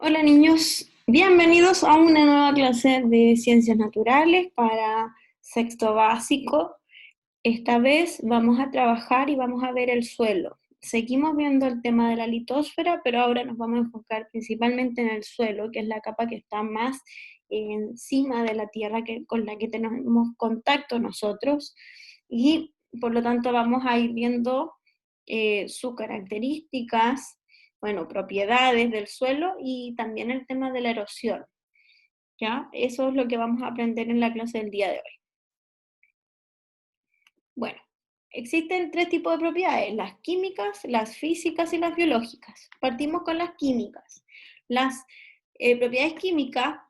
Hola niños, bienvenidos a una nueva clase de Ciencias Naturales para sexto básico. Esta vez vamos a trabajar y vamos a ver el suelo. Seguimos viendo el tema de la litosfera, pero ahora nos vamos a enfocar principalmente en el suelo, que es la capa que está más encima de la Tierra con la que tenemos contacto nosotros, y por lo tanto vamos a ir viendo sus características, bueno, propiedades del suelo y también el tema de la erosión, ¿ya? Eso es lo que vamos a aprender en la clase del día de hoy. Bueno, existen tres tipos de propiedades: las químicas, las físicas y las biológicas. Partimos con las químicas. Las propiedades químicas,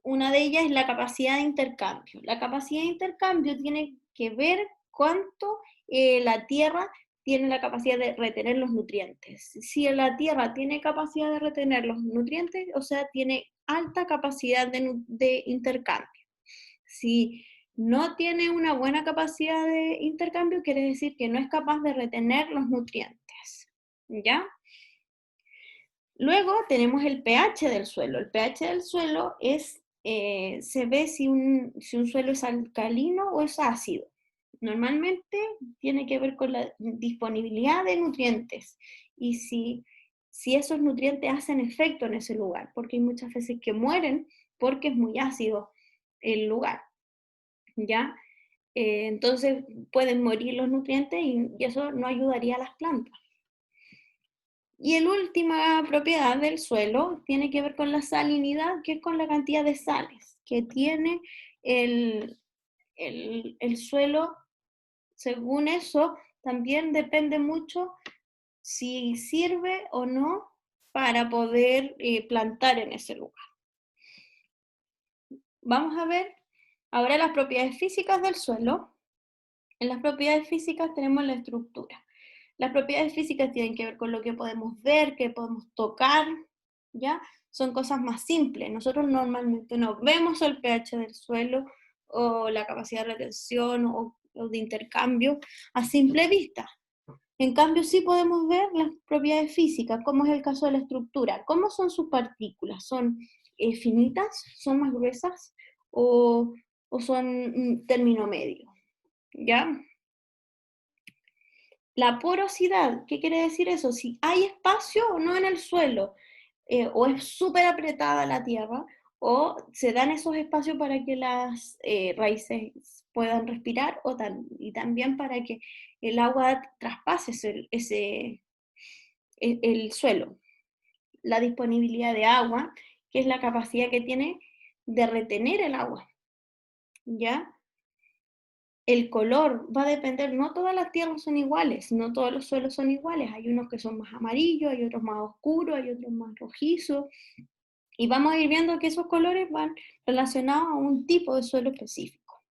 una de ellas es la capacidad de intercambio. La capacidad de intercambio tiene que ver cuánto la Tierra tiene la capacidad de retener los nutrientes. Si la Tierra tiene capacidad de retener los nutrientes, o sea, tiene alta capacidad de intercambio. Si no tiene una buena capacidad de intercambio, quiere decir que no es capaz de retener los nutrientes, ¿ya? Luego tenemos el pH del suelo. El pH del suelo se ve si un suelo es alcalino o es ácido. Normalmente tiene que ver con la disponibilidad de nutrientes y si esos nutrientes hacen efecto en ese lugar, porque hay muchas veces que mueren porque es muy ácido el lugar, ¿ya? Entonces pueden morir los nutrientes y eso no ayudaría a las plantas. Y la última propiedad del suelo tiene que ver con la salinidad, que es con la cantidad de sales que tiene el, el suelo. Según eso, también depende mucho si sirve o no para poder plantar en ese lugar. Vamos a ver ahora las propiedades físicas del suelo. En las propiedades físicas tenemos la estructura. Las propiedades físicas tienen que ver con lo que podemos ver, que podemos tocar, ¿ya? Son cosas más simples. Nosotros normalmente no vemos el pH del suelo o la capacidad de retención o de intercambio a simple vista. En cambio, sí podemos ver las propiedades físicas, como es el caso de la estructura. ¿Cómo son sus partículas? ¿Son finitas? ¿Son más gruesas? ¿O son un término medio? ¿Ya? La porosidad, ¿qué quiere decir eso? Si hay espacio o no en el suelo, o es súper apretada la tierra, o se dan esos espacios para que las raíces puedan respirar, y también para que el agua traspase el suelo. La disponibilidad de agua, que es la capacidad que tiene de retener el agua, ¿ya? El color va a depender, no todas las tierras son iguales, no todos los suelos son iguales, hay unos que son más amarillos, hay otros más oscuros, hay otros más rojizos, y vamos a ir viendo que esos colores van relacionados a un tipo de suelo específico.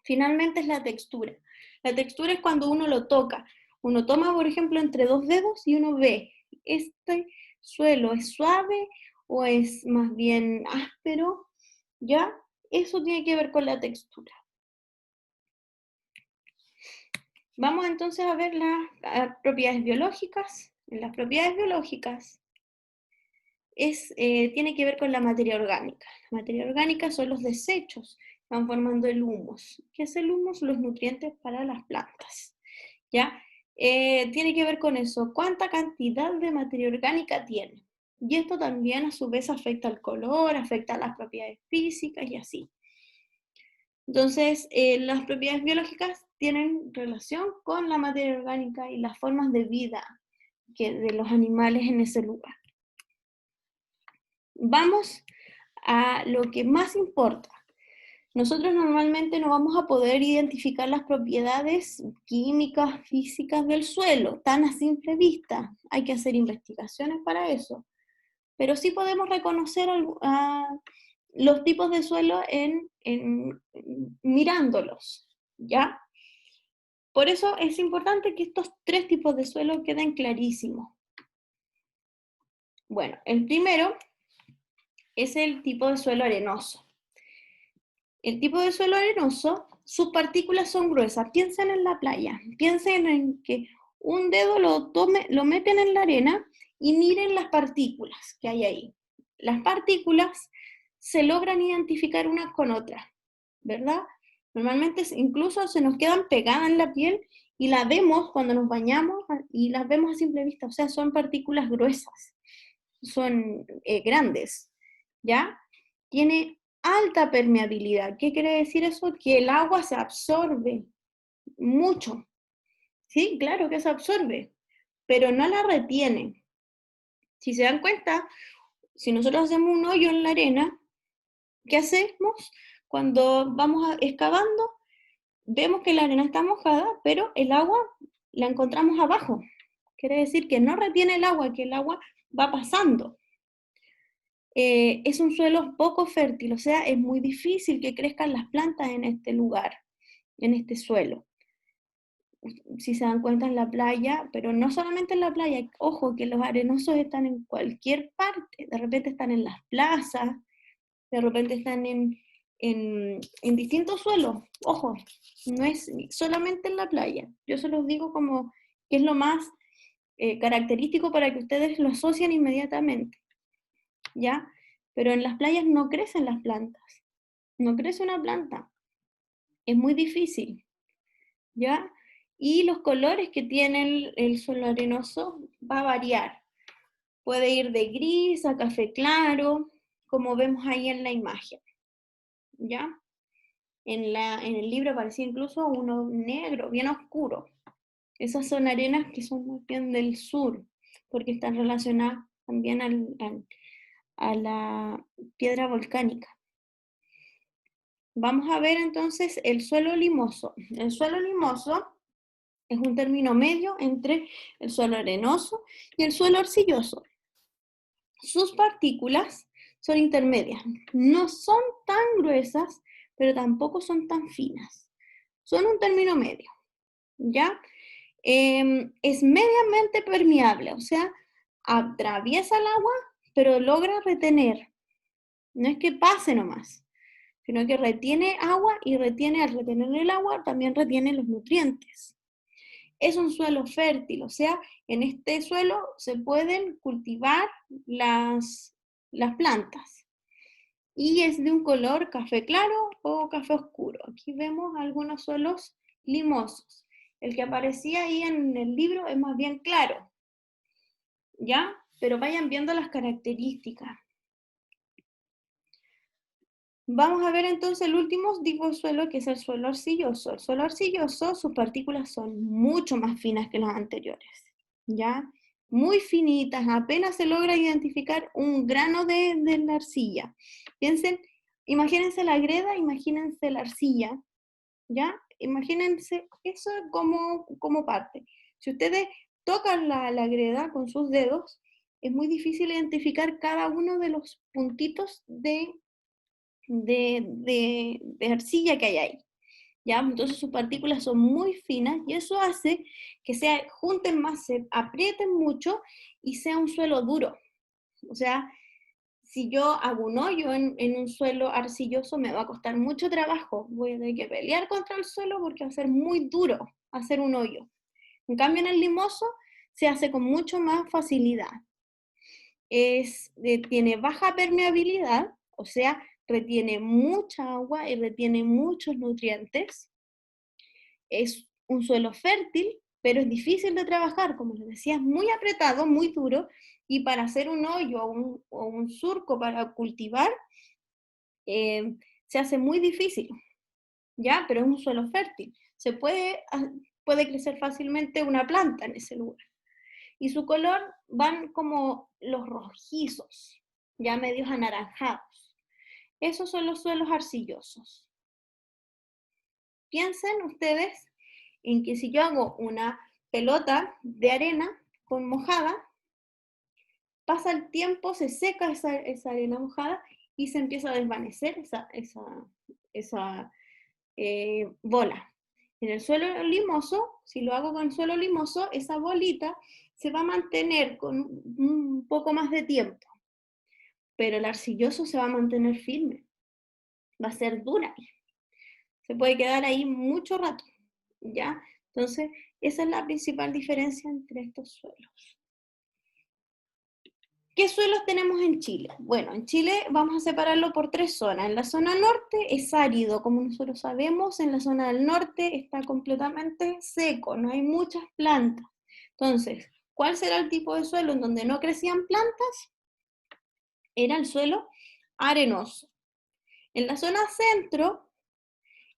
Finalmente es la textura. La textura es cuando uno lo toca. Uno toma, por ejemplo, entre dos dedos y uno ve, ¿este suelo es suave o es más bien áspero? ¿Ya? Eso tiene que ver con la textura. Vamos entonces a ver las propiedades biológicas. En las propiedades biológicas tiene que ver con la materia orgánica. La materia orgánica son los desechos que van formando el humus. ¿Qué es el humus? Los nutrientes para las plantas, ¿ya? Tiene que ver con eso. ¿Cuánta cantidad de materia orgánica tiene? Y esto también a su vez afecta al color, afecta a las propiedades físicas y así. Entonces, las propiedades biológicas tienen relación con la materia orgánica y las formas de vida de los animales en ese lugar. Vamos a lo que más importa. Nosotros normalmente no vamos a poder identificar las propiedades químicas, físicas del suelo, tan a simple vista. Hay que hacer investigaciones para eso. Pero sí podemos reconocer los tipos de suelo mirándolos, ¿ya? Por eso es importante que estos tres tipos de suelo queden clarísimos. Bueno, el primero es el tipo de suelo arenoso. El tipo de suelo arenoso, sus partículas son gruesas. Piensen en la playa. Piensen en que un dedo lo meten en la arena y miren las partículas que hay ahí. las partículas se logran identificar unas con otras, ¿verdad? Normalmente incluso se nos quedan pegadas en la piel y las vemos cuando nos bañamos y las vemos a simple vista, o sea, son partículas gruesas, son grandes, ¿ya? Tiene alta permeabilidad. ¿Qué quiere decir eso? Que el agua se absorbe mucho. Sí, claro que se absorbe, pero no la retiene. Si se dan cuenta, si nosotros hacemos un hoyo en la arena, ¿qué hacemos? Cuando vamos excavando, vemos que la arena está mojada, pero el agua la encontramos abajo. Quiere decir que no retiene el agua, que el agua va pasando. Es un suelo poco fértil, o sea, es muy difícil que crezcan las plantas en este lugar, en este suelo. Si se dan cuenta en la playa, pero no solamente en la playa, ojo que los arenosos están en cualquier parte, de repente están en las plazas, de repente están en distintos suelos, ojo, no es solamente en la playa, yo se los digo como que es lo más característico para que ustedes lo asocien inmediatamente, ¿ya? Pero en las playas no crecen las plantas, no crece una planta, es muy difícil, ¿ya? Y los colores que tiene el suelo arenoso va a variar. Puede ir de gris a café claro, como vemos ahí en la imagen, ¿ya? En el libro aparecía incluso uno negro, bien oscuro. Esas son arenas que son más bien del sur, porque están relacionadas también a la piedra volcánica. Vamos a ver entonces el suelo limoso. El suelo limoso es un término medio entre el suelo arenoso y el suelo arcilloso. Sus partículas son intermedias, no son tan gruesas, pero tampoco son tan finas. Son un término medio, ¿ya? Es mediamente permeable, o sea, atraviesa el agua, pero logra retener. No es que pase nomás, sino que retiene agua y retiene, al retener el agua, también retiene los nutrientes. Es un suelo fértil, o sea, en este suelo se pueden cultivar las plantas. Y es de un color café claro o café oscuro. Aquí vemos algunos suelos limosos. El que aparecía ahí en el libro es más bien claro, ¿ya? Pero vayan viendo las características. Vamos a ver entonces el último tipo de suelo, que es el suelo arcilloso. El suelo arcilloso, sus partículas son mucho más finas que las anteriores, ¿ya? Muy finitas, apenas se logra identificar un grano de la arcilla. Piensen, imagínense la greda, imagínense la arcilla, ¿ya? Imagínense eso como parte. Si ustedes tocan la greda con sus dedos, es muy difícil identificar cada uno de los puntitos de arcilla que hay ahí, ¿ya? Entonces sus partículas son muy finas y eso hace que se junten más, se aprieten mucho y sea un suelo duro. O sea, si yo hago un hoyo en un suelo arcilloso me va a costar mucho trabajo, voy a tener que pelear contra el suelo porque va a ser muy duro hacer un hoyo. En cambio en el limoso se hace con mucho más facilidad. Tiene baja permeabilidad, o sea, retiene mucha agua y retiene muchos nutrientes. Es un suelo fértil, pero es difícil de trabajar, como les decía, es muy apretado, muy duro, y para hacer un hoyo o un surco para cultivar, se hace muy difícil, ¿ya? Pero es un suelo fértil. Puede crecer fácilmente una planta en ese lugar. Y su color van como los rojizos, ya medios anaranjados. Esos son los suelos arcillosos. Piensen ustedes en que si yo hago una pelota de arena con mojada, pasa el tiempo, se seca esa arena mojada y se empieza a desvanecer esa bola. En el suelo limoso, si lo hago con suelo limoso, esa bolita se va a mantener con un poco más de tiempo, pero el arcilloso se va a mantener firme, va a ser dura, se puede quedar ahí mucho rato, ¿ya? Entonces, esa es la principal diferencia entre estos suelos. ¿Qué suelos tenemos en Chile? Bueno, en Chile vamos a separarlo por 3 zonas. En la zona norte es árido, como nosotros sabemos. En la zona del norte está completamente seco, no hay muchas plantas. Entonces, ¿cuál será el tipo de suelo en donde no crecían plantas? Era el suelo arenoso. En la zona centro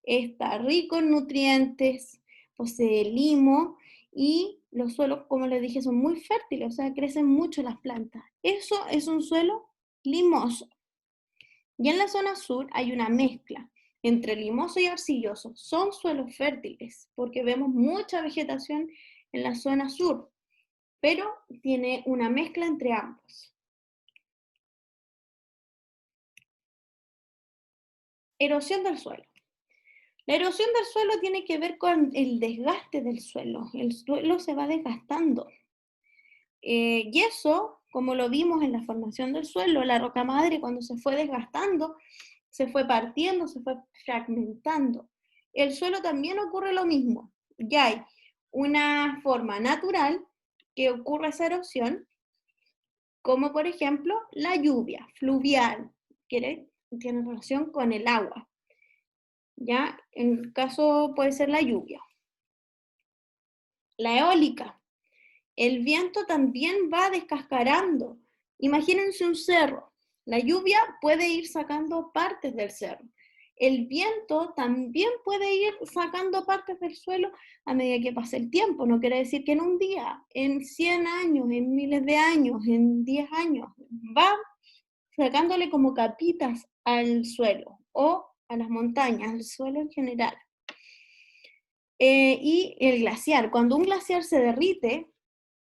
está rico en nutrientes, posee limo y los suelos, como les dije, son muy fértiles, o sea, crecen mucho las plantas. Eso es un suelo limoso. Y en la zona sur hay una mezcla entre limoso y arcilloso. Son suelos fértiles porque vemos mucha vegetación en la zona sur, pero tiene una mezcla entre ambos. Erosión del suelo. La erosión del suelo tiene que ver con el desgaste del suelo. El suelo se va desgastando. Y eso, como lo vimos en la formación del suelo, la roca madre cuando se fue desgastando, se fue partiendo, se fue fragmentando. El suelo también ocurre lo mismo. Ya hay una forma natural que ocurre esa erosión, como por ejemplo la lluvia fluvial, que tiene relación con el agua. ¿Ya? En el caso puede ser la lluvia. La eólica. El viento también va descascarando. Imagínense un cerro. La lluvia puede ir sacando partes del cerro. El viento también puede ir sacando partes del suelo a medida que pasa el tiempo. No quiere decir que en un día, en 100 años, en miles de años, en 10 años, va sacándole como capitas al suelo o a las montañas, al suelo en general. Y el glaciar. Cuando un glaciar se derrite,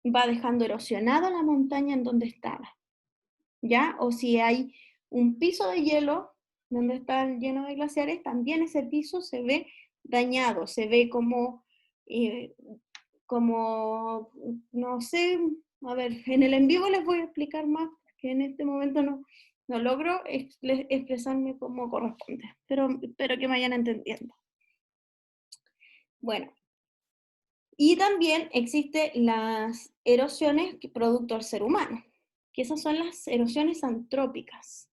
va dejando erosionada la montaña en donde estaba, ¿ya? O si hay un piso de hielo donde está lleno de glaciares, también ese piso se ve dañado, se ve eh, como, no sé, a ver, en el en vivo les voy a explicar más, porque en este momento no logro expresarme como corresponde, pero espero que me vayan entendiendo. Bueno, y también existen las erosiones producto del ser humano, que esas son las erosiones antrópicas.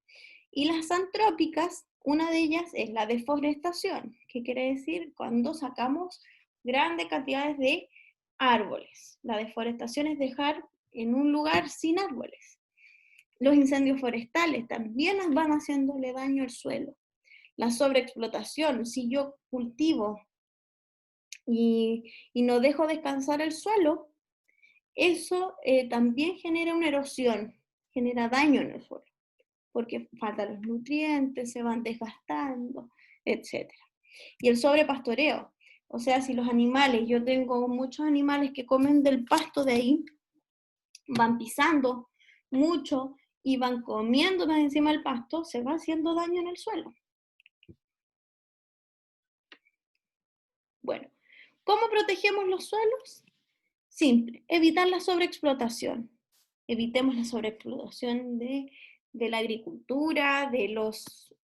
Y las antrópicas, una de ellas es la deforestación, que quiere decir cuando sacamos grandes cantidades de árboles. La deforestación es dejar en un lugar sin árboles. Los incendios forestales también van haciéndole daño al suelo. La sobreexplotación, si yo cultivo y no dejo descansar el suelo, eso también genera una erosión, genera daño en el suelo, porque faltan los nutrientes, se van desgastando, etc. Y el sobrepastoreo, o sea, si los animales, yo tengo muchos animales que comen del pasto de ahí, van pisando mucho y van comiendo encima del pasto, se va haciendo daño en el suelo. Bueno, ¿cómo protegemos los suelos? Simple, evitar la sobreexplotación. Evitemos la sobreexplotación de la agricultura, de los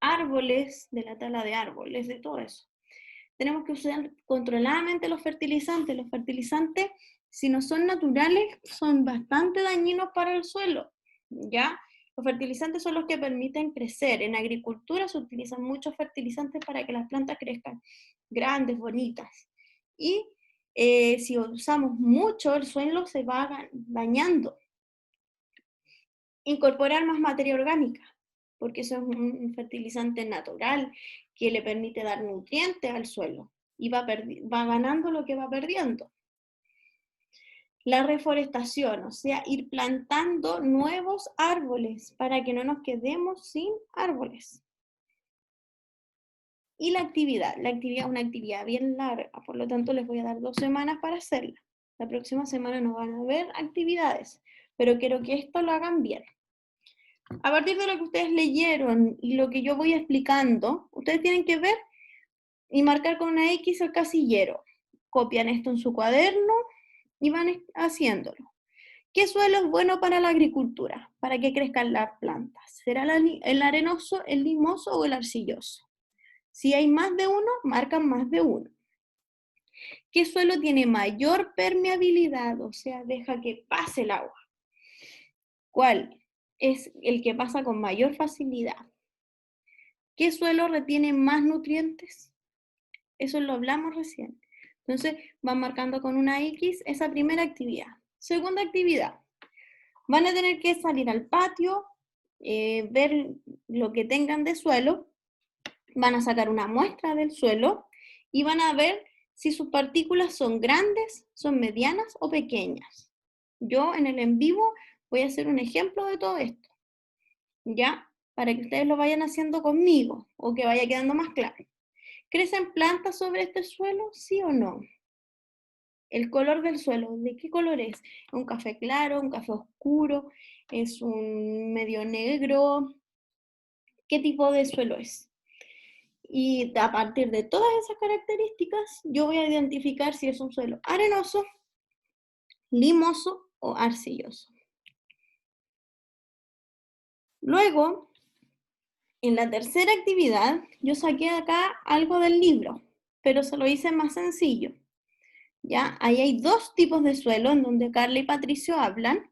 árboles, de la tala de árboles, de todo eso. Tenemos que usar controladamente los fertilizantes. Los fertilizantes, si no son naturales, son bastante dañinos para el suelo, ¿ya? Los fertilizantes son los que permiten crecer. En agricultura se utilizan muchos fertilizantes para que las plantas crezcan grandes, bonitas. Y si usamos mucho, el suelo se va dañando. Incorporar más materia orgánica, porque eso es un fertilizante natural que le permite dar nutrientes al suelo y va ganando lo que va perdiendo. La reforestación, o sea, ir plantando nuevos árboles para que no nos quedemos sin árboles. Y la actividad es una actividad bien larga, por lo tanto les voy a dar 2 semanas para hacerla. La próxima semana no van a haber actividades, pero quiero que esto lo hagan bien. A partir de lo que ustedes leyeron y lo que yo voy explicando, ustedes tienen que ver y marcar con una X el casillero. Copian esto en su cuaderno y van haciéndolo. ¿Qué suelo es bueno para la agricultura? Para que crezcan las plantas. ¿Será el arenoso, el limoso o el arcilloso? Si hay más de uno, marcan más de uno. ¿Qué suelo tiene mayor permeabilidad? O sea, deja que pase el agua. ¿Cuál es el que pasa con mayor facilidad? ¿Qué suelo retiene más nutrientes? Eso lo hablamos recién. Entonces, van marcando con una X esa primera actividad. Segunda actividad, van a tener que salir al patio, ver lo que tengan de suelo, van a sacar una muestra del suelo y van a ver si sus partículas son grandes, son medianas o pequeñas. Yo en el en vivo voy a hacer un ejemplo de todo esto, ¿ya? Para que ustedes lo vayan haciendo conmigo o que vaya quedando más claro. ¿Crecen plantas sobre este suelo? ¿Sí o no? El color del suelo, ¿de qué color es? ¿Un café claro, un café oscuro? ¿Es un medio negro? ¿Qué tipo de suelo es? Y a partir de todas esas características, yo voy a identificar si es un suelo arenoso, limoso o arcilloso. Luego, en la tercera actividad, yo saqué acá algo del libro, pero se lo hice más sencillo. ¿Ya? Ahí hay dos tipos de suelo en donde Carla y Patricio hablan,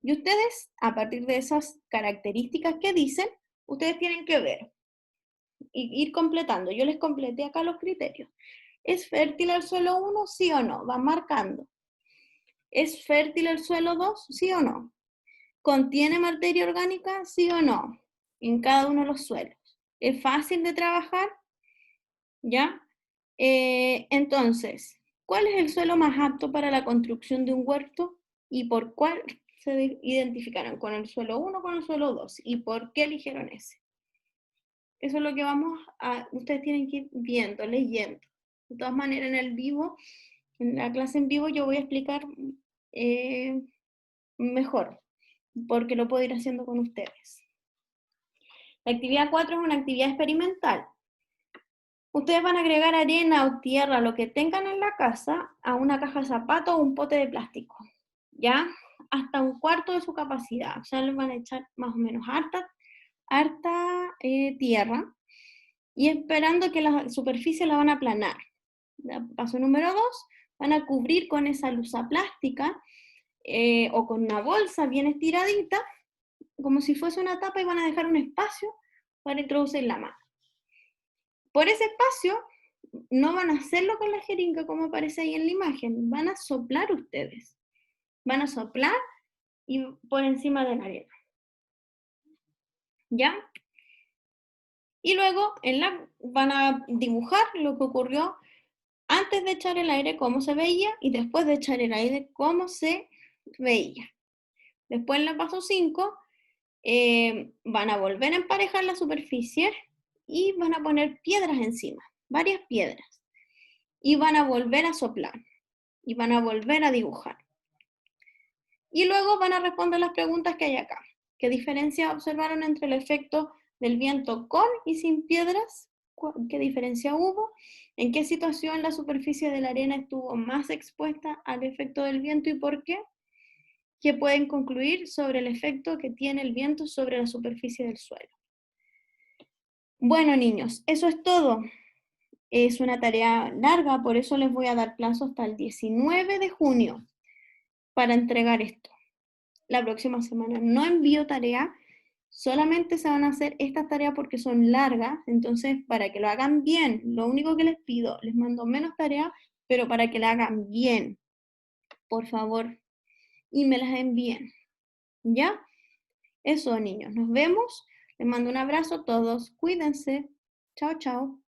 y ustedes, a partir de esas características que dicen, ustedes tienen que ver y ir completando. Yo les completé acá los criterios. ¿Es fértil el suelo 1? Sí o no. Van marcando. ¿Es fértil el suelo 2? Sí o no. ¿Contiene materia orgánica? Sí o no. En cada uno de los suelos. ¿Es fácil de trabajar? ¿Ya? Entonces, ¿cuál es el suelo más apto para la construcción de un huerto y por cuál se identificaron? ¿Con el suelo 1 o con el suelo 2? ¿Y por qué eligieron ese? Eso es lo que ustedes tienen que ir viendo, leyendo. De todas maneras, en el vivo, en la clase en vivo, yo voy a explicar mejor, porque lo puedo ir haciendo con ustedes. La actividad 4 es una actividad experimental. Ustedes van a agregar arena o tierra, lo que tengan en la casa, a una caja de zapatos o un pote de plástico, ¿ya? Hasta un cuarto de su capacidad. O sea, les van a echar más o menos harta tierra y esperando que la superficie la van a aplanar. Paso número 2, van a cubrir con esa luza plástica o con una bolsa bien estiradita, como si fuese una tapa, y van a dejar un espacio para introducir la mano. Por ese espacio no van a hacerlo con la jeringa como aparece ahí en la imagen, van a soplar ustedes. Van a soplar y por encima de la arena. ¿Ya? Y luego van a dibujar lo que ocurrió antes de echar el aire, cómo se veía, y después de echar el aire, cómo se veía. Después en la paso 5, van a volver a emparejar la superficie y van a poner piedras encima, varias piedras. Y van a volver a soplar y van a volver a dibujar. Y luego van a responder las preguntas que hay acá. ¿Qué diferencia observaron entre el efecto del viento con y sin piedras? ¿Qué diferencia hubo? ¿En qué situación la superficie de la arena estuvo más expuesta al efecto del viento y por qué? ¿Qué pueden concluir sobre el efecto que tiene el viento sobre la superficie del suelo? Bueno, niños, eso es todo. Es una tarea larga, por eso les voy a dar plazo hasta el 19 de junio para entregar esto. La próxima semana no envío tarea, solamente se van a hacer estas tareas porque son largas, entonces para que lo hagan bien, lo único que les pido, les mando menos tareas, pero para que la hagan bien, por favor, y me las envíen, ¿ya? Eso, niños, nos vemos, les mando un abrazo a todos, cuídense, chao, chao.